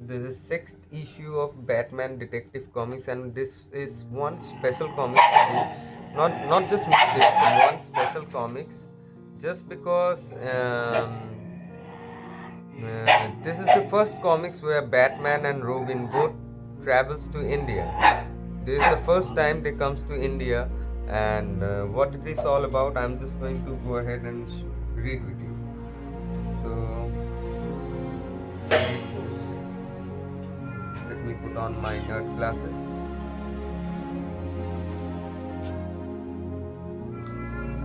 This is sixth issue of Batman Detective Comics, and this is one special comic to me. Not just me. This one special comics, just because this is the first comics where Batman and Robin both travels to India. This is the first time they comes to India, and what it is all about, I'm just going to go ahead and read with you. So here it goes. Let me put on my nerd glasses.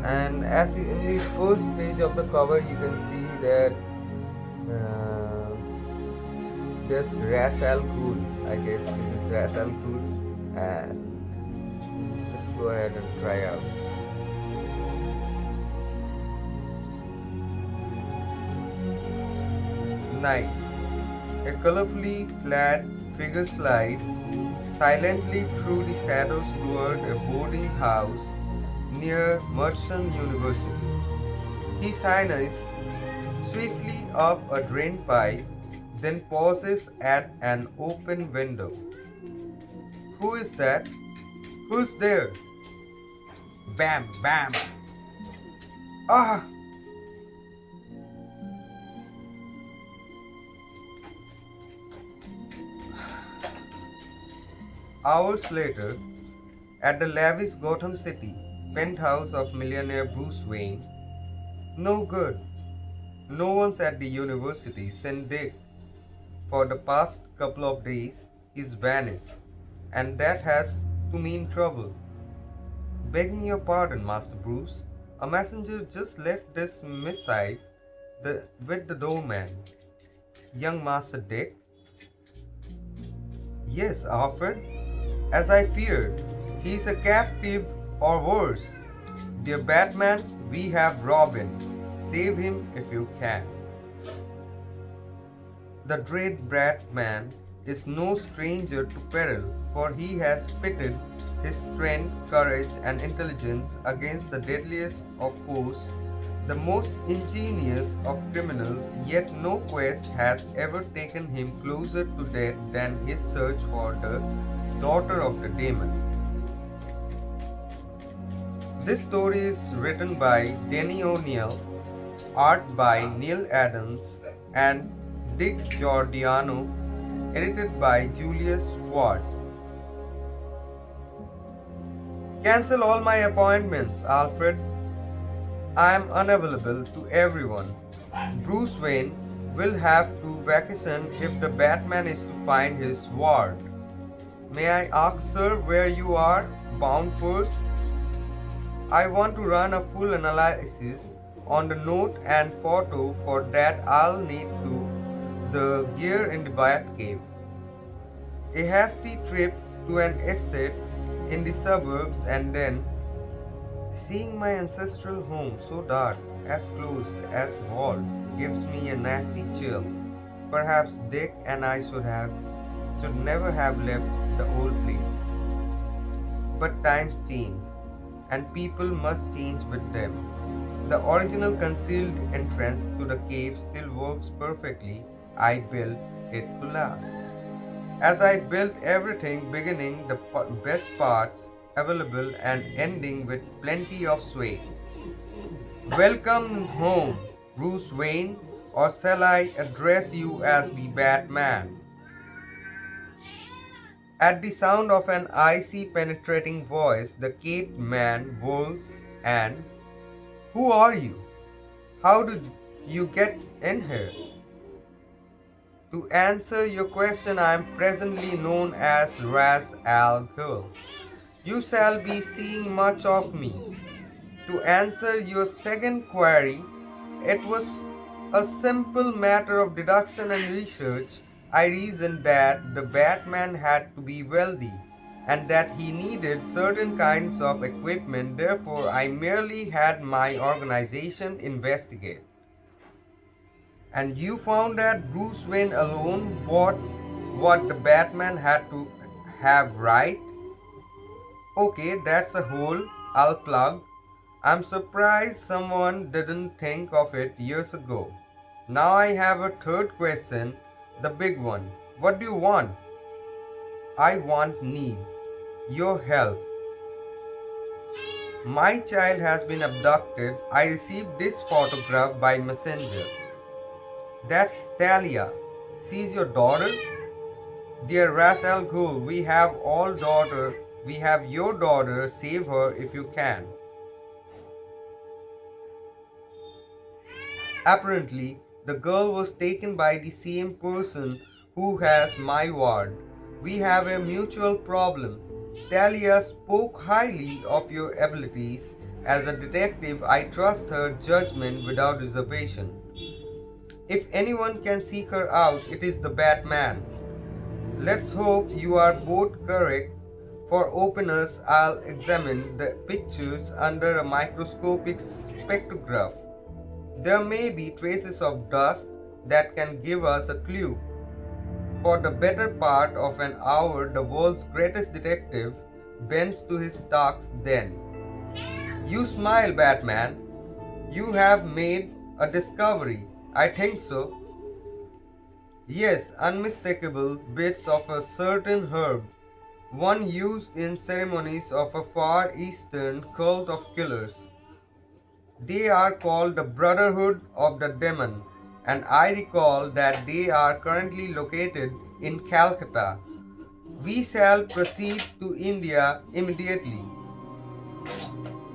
And as in the first page of the cover, you can see that uh, there's Ra's al Ghul. I guess this is Ra's al Ghul, and let's go ahead and try out. Night. A colorfully clad figure slides silently through the shadows toward a boarding house near Merchant University. He sighs swiftly up a drain pipe, then pauses at an open window. Who is that? Who's there? Bam, bam. Ah! Hours later, at the lavish Gotham City penthouse of millionaire Bruce Wayne, no good. No one's at the university. Sent Dick. For the past couple of days, he's vanished, and that has to mean trouble. Begging your pardon, Master Bruce. A messenger just left this missive with the doorman. Young Master Dick. Yes, Alfred. As I feared, he's a captive or worse. Dear Batman, we have Robin. Save him if you can. The dread Batman is no stranger to peril, for he has pitted his strength, courage, and intelligence against the deadliest of foes, the most ingenious of criminals, yet no quest has ever taken him closer to death than his search for the daughter of the demon. This story is written by Denny O'Neil, art by Neil Adams and Dick Giordano, edited by Julius Schwartz. Cancel all my appointments, Alfred. I am unavailable to everyone. Bruce Wayne will have to vacation if the Batman is to find his ward. May I ask, sir, where you are bound first? I want to run a full analysis on the note and photo. For that I'll need to the gear in the Batcave. A hasty trip to an estate in the suburbs, and then seeing my ancestral home so dark, as closed as walled, gives me a nasty chill. Perhaps Dick and I should never have left the old place. But times change, and people must change with them. The original concealed entrance to the cave still works perfectly. I built it to last. As I built everything, beginning the best parts available and ending with plenty of sway. Welcome home, Bruce Wayne, or shall I address you as the Batman? At the sound of an icy penetrating voice, the caped man whirls and, who are you? How did you get in here? To answer your question, I am presently known as Ras Al Ghul. You shall be seeing much of me. To answer your second query, it was a simple matter of deduction and research. I reasoned that the Batman had to be wealthy and that he needed certain kinds of equipment. Therefore, I merely had my organization investigate. And you found that Bruce Wayne alone bought what the Batman had to have, right? Okay, that's a hole I'll plug. I'm surprised someone didn't think of it years ago. Now I have a third question, the big one. What do you want? I need your help. My child has been abducted. I received this photograph by messenger. That's Thalia. She's your daughter? Dear Ras Al Ghul, we have your daughter. Save her if you can. Apparently, the girl was taken by the same person who has my ward. We have a mutual problem. Talia spoke highly of your abilities. As a detective, I trust her judgment without reservation. If anyone can seek her out, it is the Batman. Let's hope you are both correct. For openers, I'll examine the pictures under a microscopic spectrograph. There may be traces of dust that can give us a clue. For the better part of an hour, the world's greatest detective bends to his tasks then. You smile, Batman. You have made a discovery. I think so. Yes, unmistakable bits of a certain herb, one used in ceremonies of a Far Eastern cult of killers. They are called the Brotherhood of the Demon, and I recall that they are currently located in Calcutta. We shall proceed to India immediately.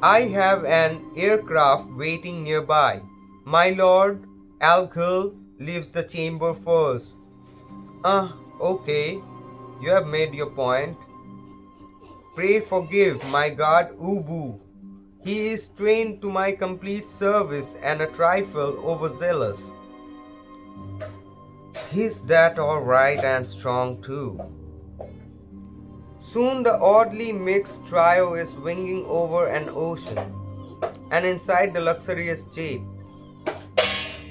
I have an aircraft waiting nearby. My lord, Alghul leaves the chamber first. Okay, you have made your point. Pray forgive my guard Ubu. He is trained to my complete service and a trifle overzealous. He's that alright and strong too. Soon the oddly mixed trio is winging over an ocean, and inside the luxurious jeep.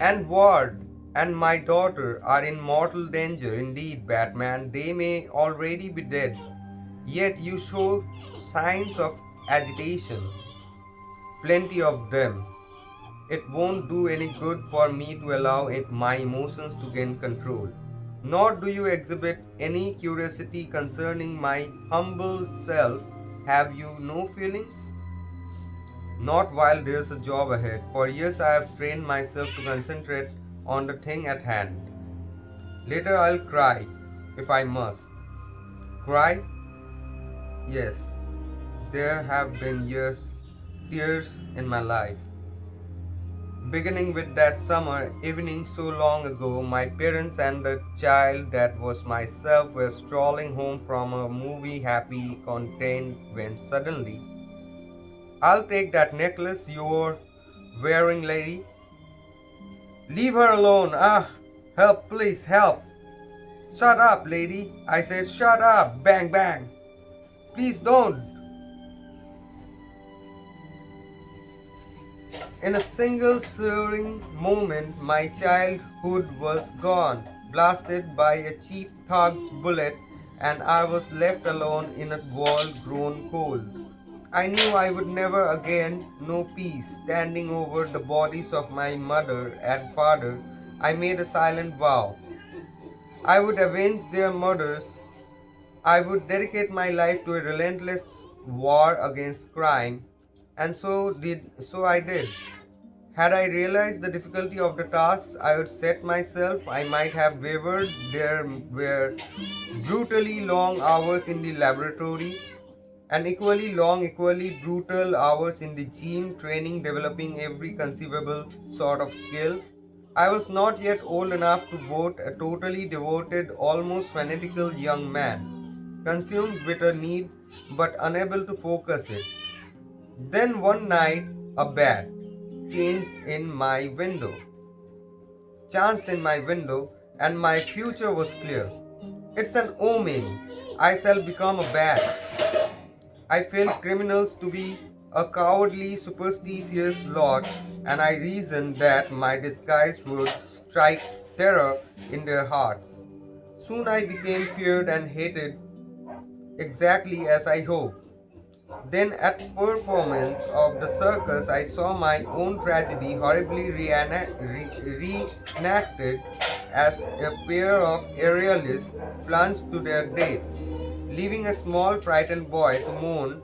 And Ward and my daughter are in mortal danger indeed, Batman. They may already be dead, yet you show signs of agitation. Plenty of them. It won't do any good for me to allow my emotions to gain control. Nor do you exhibit any curiosity concerning my humble self. Have you no feelings? Not while there's a job ahead. For years I have trained myself to concentrate on the thing at hand. Later I'll cry, if I must. Cry? Yes, there have been tears in my life. Beginning with that summer evening so long ago, my parents and the child that was myself were strolling home from a movie happy content when suddenly, I'll take that necklace you're wearing, lady. Leave her alone. Help, please, help. Shut up, lady. I said, shut up. Bang, bang. Please don't. In a single searing moment, my childhood was gone, blasted by a cheap thug's bullet, and I was left alone in a world grown cold. I knew I would never again know peace. Standing over the bodies of my mother and father, I made a silent vow. I would avenge their murders. I would dedicate my life to a relentless war against crime, and so I did. Had I realized the difficulty of the task I would set myself, I might have wavered. There were brutally long hours in the laboratory, and equally long, equally brutal hours in the gym training, developing every conceivable sort of skill. I was not yet old enough to vote, a totally devoted, almost fanatical young man, consumed with a need but unable to focus it. Then one night, a bat changed in my window, chanced in my window, and my future was clear. It's an omen. I shall become a bat. I felt criminals to be a cowardly, superstitious lot, and I reasoned that my disguise would strike terror in their hearts. Soon I became feared and hated exactly as I hoped. Then, at performance of the circus, I saw my own tragedy horribly reenacted. as a pair of aerialists plunged to their dates, leaving a small frightened boy to mourn.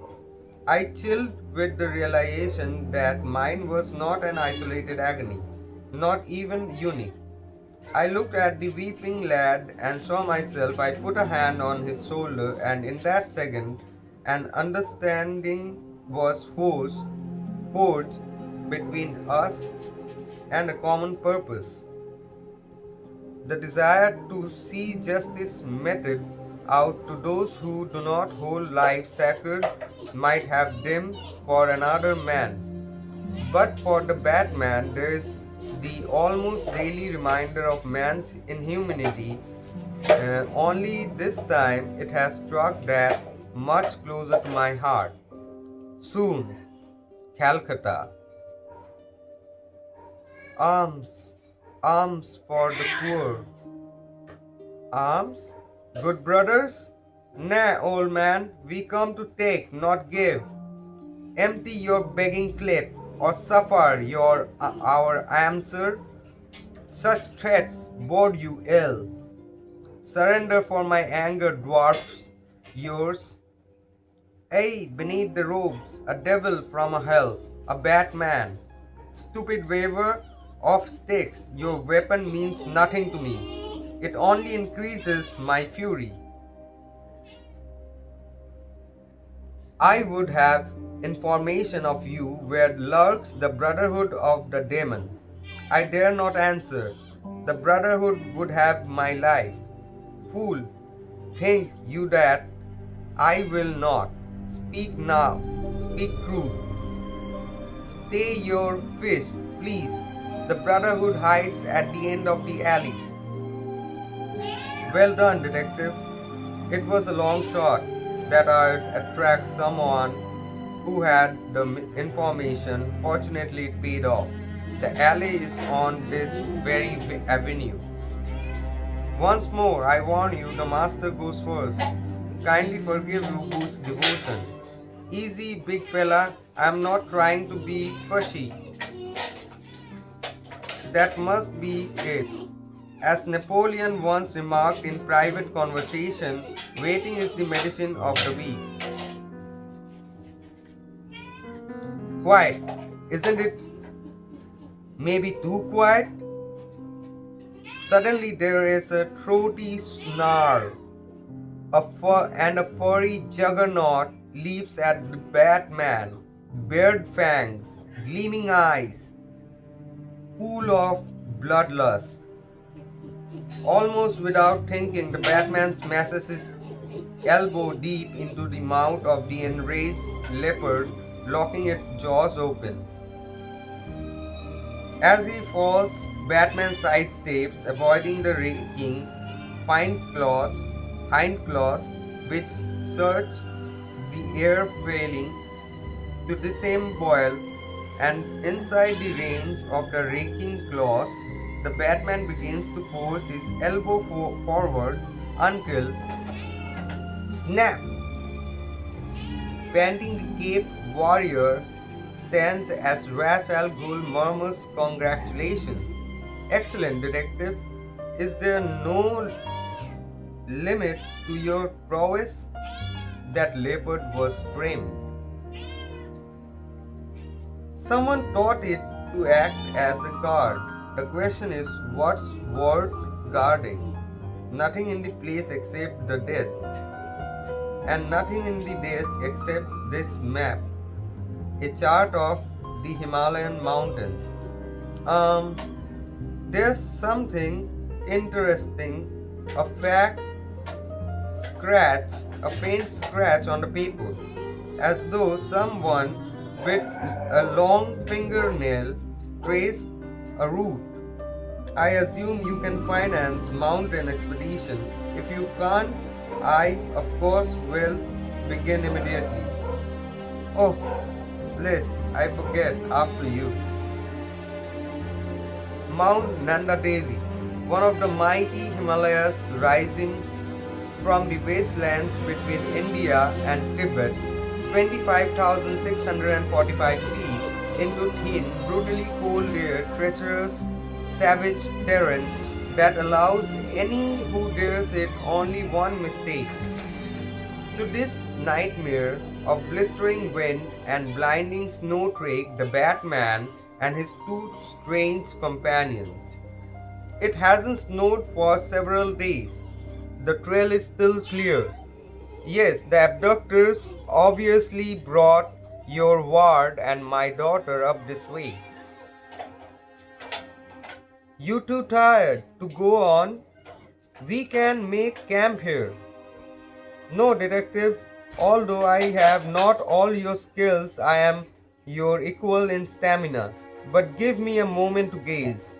I chilled with the realization that mine was not an isolated agony, not even unique. I looked at the weeping lad and saw myself. I put a hand on his shoulder, and in that second, an understanding was forged between us and a common purpose. The desire to see justice meted out to those who do not hold life sacred might have dimmed for another man, but for the Batman, there is the almost daily reminder of man's inhumanity. Only this time it has struck that much closer to my heart. Soon, Calcutta. Arms, arms for the poor. Arms? Good brothers? Nay, old man, we come to take, not give. Empty your begging clip, or suffer our answer. Such threats bode you ill. Surrender, for my anger dwarfs yours. Ay, beneath the robes, a devil from a hell, a Batman. Stupid waver of sticks, your weapon means nothing to me. It only increases my fury. I would have information of you where lurks the brotherhood of the demon. I dare not answer. The brotherhood would have my life. Fool, think you that I will not. Speak now, speak truth. Stay your fist, please. The brotherhood hides at the end of the alley. Well done, detective. It was a long shot that I'd attract someone who had the information. Fortunately, it paid off. The alley is on this very avenue. Once more, I warn you, the master goes first. Kindly forgive Rubu's devotion. Easy, big fella. I'm not trying to be pushy. That must be it. As Napoleon once remarked in private conversation, waiting is the medicine of the weak. Quiet, isn't it? Maybe too quiet? Suddenly there is a throaty snarl. And a furry juggernaut leaps at the Batman. Bared fangs, gleaming eyes, pool of bloodlust. Almost without thinking, the Batman smashes his elbow deep into the mouth of the enraged leopard, locking its jaws open. As he falls, Batman sidesteps, avoiding the raking hind claws, which search the air, failing to disembowel, and inside the range of the raking claws, the Batman begins to force his elbow forward until snap! Panting, the caped warrior stands as Ra's al Ghul murmurs congratulations. Excellent, detective. Is there no limit to your prowess? That leopard was trained. Someone taught it to act as a guard. The question is, what's worth guarding? Nothing in the place except the desk. And nothing in the desk except this map. A chart of the Himalayan mountains. There's something interesting. A faint scratch on the paper, as though someone with a long fingernail traced a route. I assume you can finance mountain expedition. If you can't, I, of course, will begin immediately. Oh, Liz, I forget, after you. Mount Nanda Devi, one of the mighty Himalayas rising from the wastelands between India and Tibet, 25,645 feet into thin, brutally cold air, treacherous, savage terrain that allows any who dares it only one mistake. To this nightmare of blistering wind and blinding snow trek the Batman and his two strange companions. It hasn't snowed for several days. The trail is still clear. Yes, the abductors obviously brought your ward and my daughter up this way. You too tired to go on? We can make camp here. No, detective, although I have not all your skills, I am your equal in stamina. But give me a moment to gaze.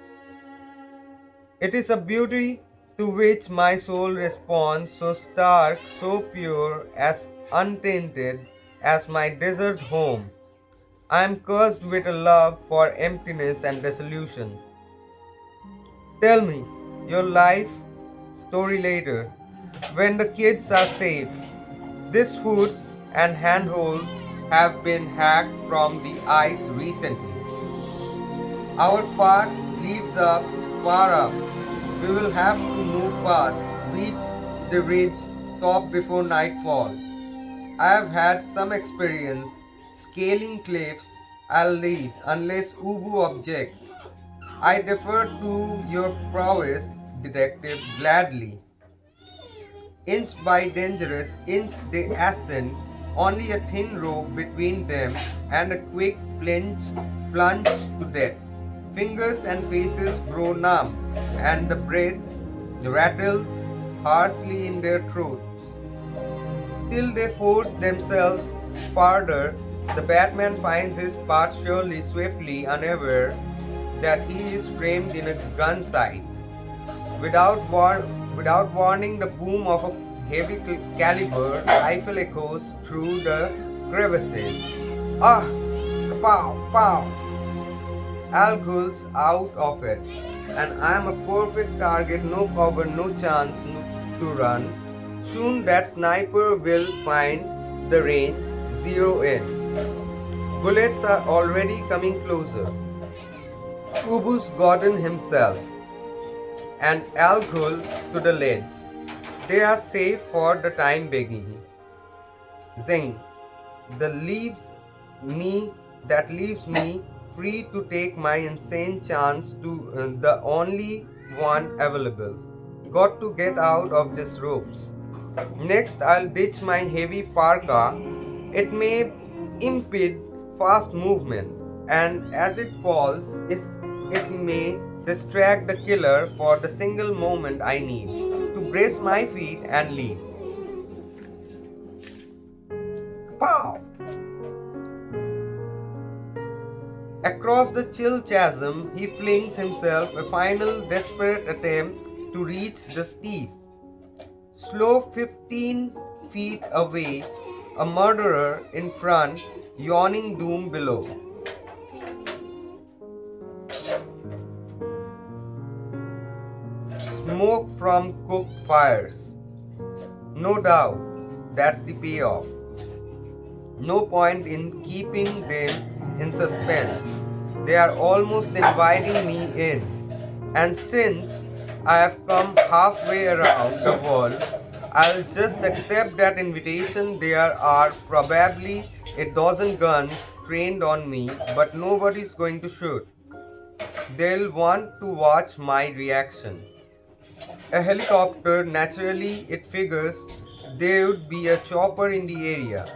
It is a beauty to which my soul responds, so stark, so pure, as untainted as my desert home. I am cursed with a love for emptiness and dissolution. Tell me your life story later, when the kids are safe. These foods and handholds have been hacked from the ice recently. Our path leads up, far up. We will have to move fast, reach the ridge top before nightfall. I have had some experience scaling cliffs. I'll lead unless Ubu objects. I defer to your prowess, detective, gladly. Inch by dangerous, inch they ascend, only a thin rope between them and a quick plunge to death. Fingers and faces grow numb, and the breath rattles harshly in their throats. Still they force themselves farther. The Batman finds his path surely, swiftly, unaware that he is framed in a gun sight. Without warning, the boom of a heavy caliber rifle echoes through the crevices. Ah! Kapow! Pow! Algul's out of it, and I am a perfect target, no cover, no chance to run. Soon that sniper will find the range, zero in. Bullets are already coming closer. Ubu's gotten himself and Algul to the ledge. They are safe for the time being. Zing. The leaves me that leaves me free to take my insane chance to the only one available. Got to get out of these ropes. Next, I'll ditch my heavy parka. It may impede fast movement, and as it falls, it may distract the killer for the single moment I need to brace my feet and leap. Pow! Across the chill chasm, he flings himself, a final desperate attempt to reach the steep. Slow 15 feet away, a murderer in front, yawning doom below. Smoke from cooked fires. No doubt, that's the payoff. No point in keeping them in suspense. They are almost inviting me in. And since I have come halfway around the world, I'll just accept that invitation. There are probably a dozen guns trained on me, but nobody's going to shoot. They'll want to watch my reaction. A helicopter, naturally, it figures there would be a chopper in the area,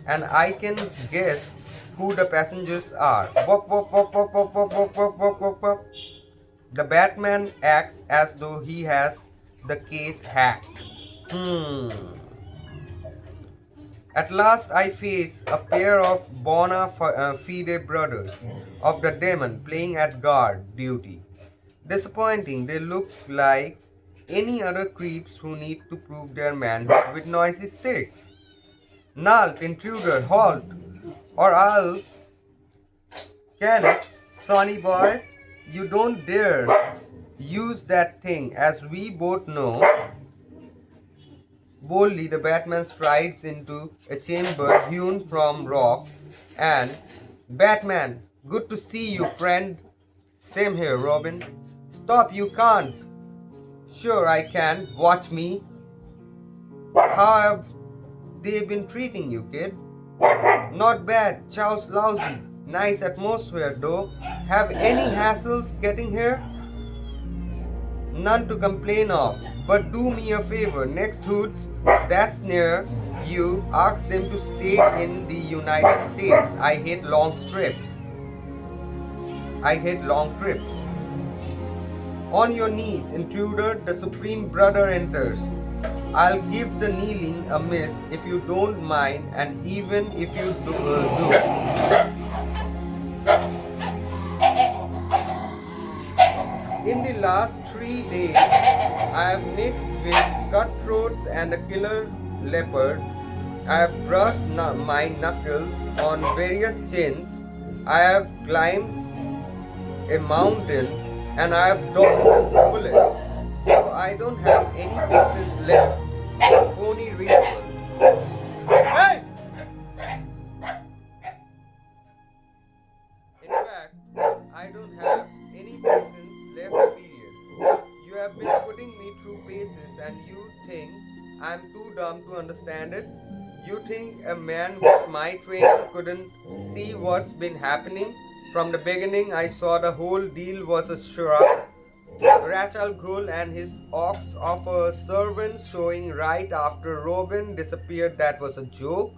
and I can guess who the passengers are. Wop, wop, wop, wop, wop, wop, wop, wop, wop, wop, wop. The Batman acts as though he has the case hacked. At last I face a pair of bona fide brothers of the demon playing at guard duty. Disappointing, they look like any other creeps who need to prove their manhood with noisy sticks. Nalt, intruder, halt, or I'll... Can it, Sonny boys? You don't dare use that thing, as we both know. Boldly, the Batman strides into a chamber hewn from rock and, Batman, good to see you, friend. Same here, Robin. Stop, you can't. Sure, I can. Watch me. How have they been treating you, kid? Not bad. Chow's lousy. Nice atmosphere, though. Have any hassles getting here? None to complain of. But do me a favor. Next hoods that's near you, ask them to stay in the United States. I hate long trips. On your knees, intruder, the Supreme Brother enters. I'll give the kneeling a miss if you don't mind, and even if you do. In the last 3 days, I have mixed with cutthroats and a killer leopard. I have brushed my knuckles on various chins. I have climbed a mountain and I have dodged bullets. So I don't have any patience left for phony rituals. Hey! In fact, I don't have any patience left, period. You have been putting me through paces and you think I'm too dumb to understand it? You think a man with my training couldn't see what's been happening? From the beginning, I saw the whole deal was a charade. Ra's al Ghul and his ox of a servant showing right after Robin disappeared. That was a joke.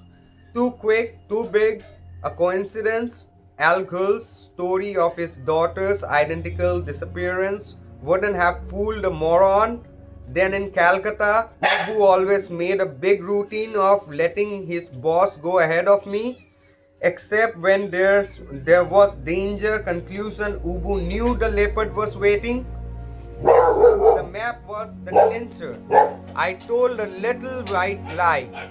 Too quick, too big, a coincidence. Al Ghul's story of his daughter's identical disappearance wouldn't have fooled a moron. Then in Calcutta, who always made a big routine of letting his boss go ahead of me. Except when there was danger. Conclusion, Ubu knew the leopard was waiting. The map was the clincher. I told a little white lie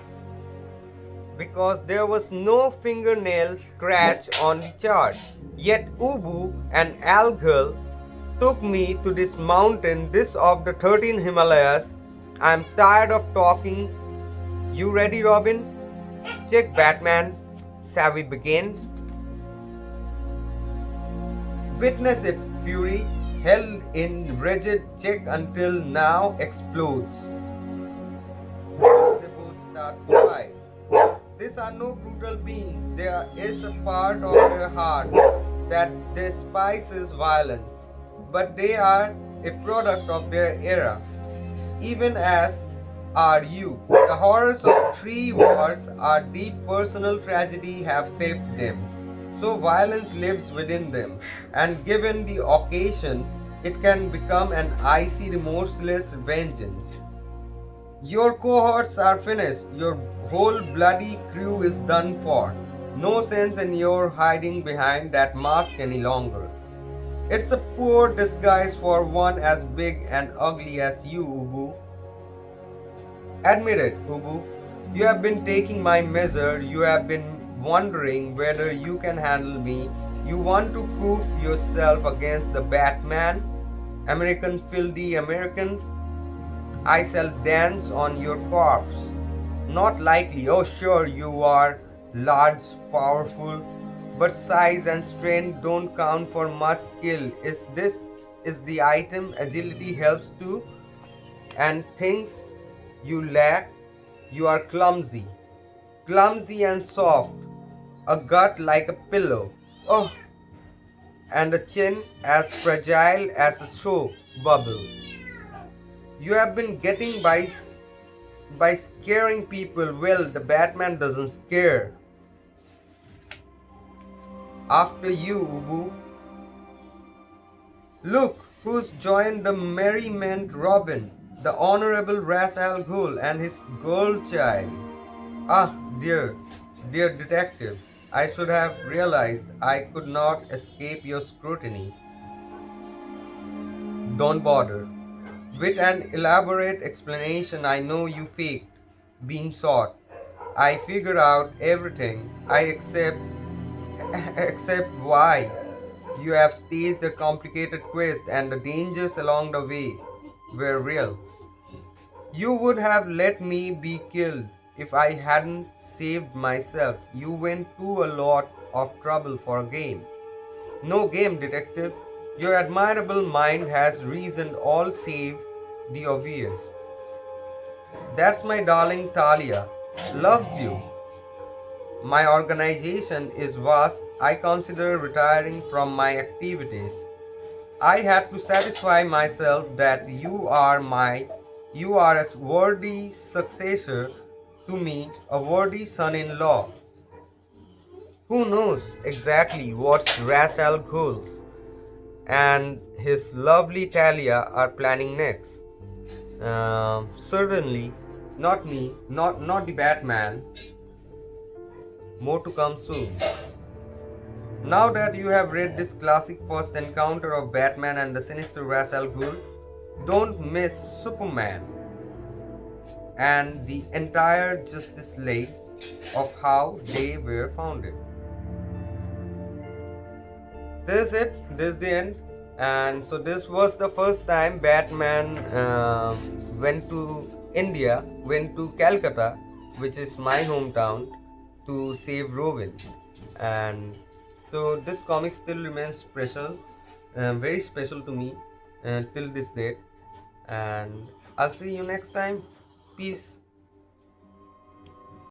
because there was no fingernail scratch on the chart. Yet Ubu and Al Ghul took me to this mountain, this of the 13 Himalayas. I'm tired of talking. You ready, Robin? Check, Batman. Shall we begin? Witness it, Fury, held in rigid check until now explodes. As they both start to fight. These are no brutal beings. There is a part of their heart that despises violence, but they are a product of their era, even as are you. The horrors of 3 wars, our deep personal tragedy have shaped them. So violence lives within them, and given the occasion, it can become an icy, remorseless vengeance. Your cohorts are finished. Your whole bloody crew is done for. No sense in your hiding behind that mask any longer. It's a poor disguise for one as big and ugly as you, Ubu. Admit it, Ubu. You have been taking my measure. You have been wondering whether you can handle me. You want to prove yourself against the Batman? American, filthy American. I shall dance on your corpse. Not likely. Oh, sure, you are large, powerful, but size and strength don't count for much skill. Is the item agility helps too? And things you lack, you are clumsy. Clumsy and soft. A gut like a pillow. Oh, and a chin as fragile as a soap bubble. You have been getting by scaring people. Well, the Batman doesn't scare. After you, Ubu. Look who's joined the merriment, Robin, the Honorable Ra's al Ghul and his girl child. Ah, dear detective, I should have realized I could not escape your scrutiny. Don't bother. With an elaborate explanation, I know you faked being sought. I figured out everything. I accept why. You have staged a complicated quest and the dangers along the way were real. You would have let me be killed if I hadn't saved myself. You went to a lot of trouble for a game. No game, detective. Your admirable mind has reasoned all save the obvious. That's my darling Talia. Loves you. My organization is vast. I consider retiring from my activities. I had to satisfy myself that you are a worthy successor to me, a worthy son-in-law. Who knows exactly what Ras Al Ghul's and his lovely Talia are planning next? Certainly, not me, not the Batman. More to come soon. Now that you have read this classic first encounter of Batman and the sinister Ra's al Ghul, don't miss Superman and the entire Justice League of how they were founded. This is it. This is the end. And so this was the first time Batman went to India, went to Calcutta, which is my hometown, to save Robin. And so this comic still remains special, very special to me till this date. And I'll see you next time. Peace.